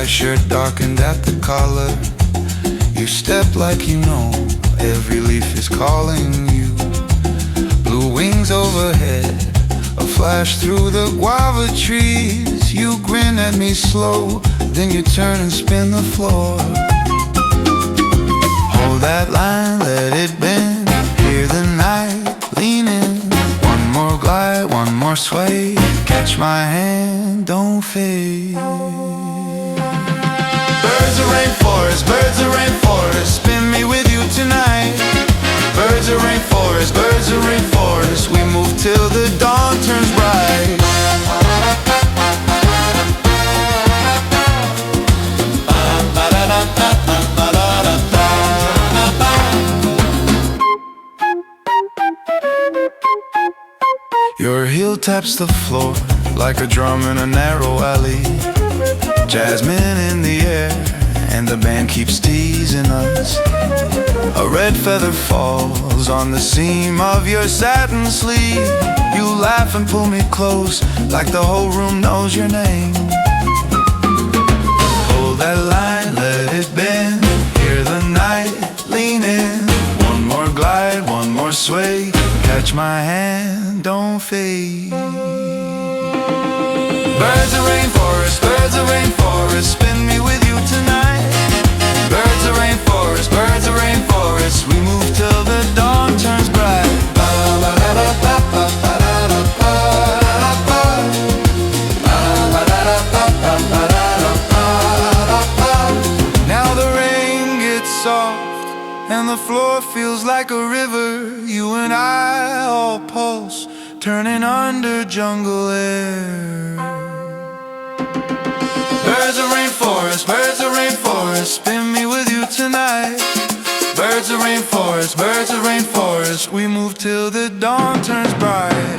white shirt darkened at the collar. You step like you know every leaf is calling you. Blue wings overhead, a flash through the guava trees. You grin at me slow, then you turn and spin the floor. Hold that line, let it bend, hear the night, lean in. One more glide, one more sway, catch my hand, don't fade. Birds of rainforest, spin me with you tonight. Birds of rainforest, we move till the dawn turns bright. Your heel taps the floor like a drum in a narrow alley. Jasmine in the air, and the band keeps teasing us. A red feather falls on the seam of your satin sleeve. You laugh and pull me close, like the whole room knows your name. Hold that line, let it bend, hear the night, lean in. One more glide, one more sway, catch my hand, don't fade. Birds of rainforest, spin me with you tonight. Birds of rainforest, we move till the dawn turns bright. Now the rain gets soft and the floor feels like a river. You and I all pulse, turning under jungle air. Birds of rainforest, spin me with you tonight. Birds of rainforest, we move till the dawn turns bright.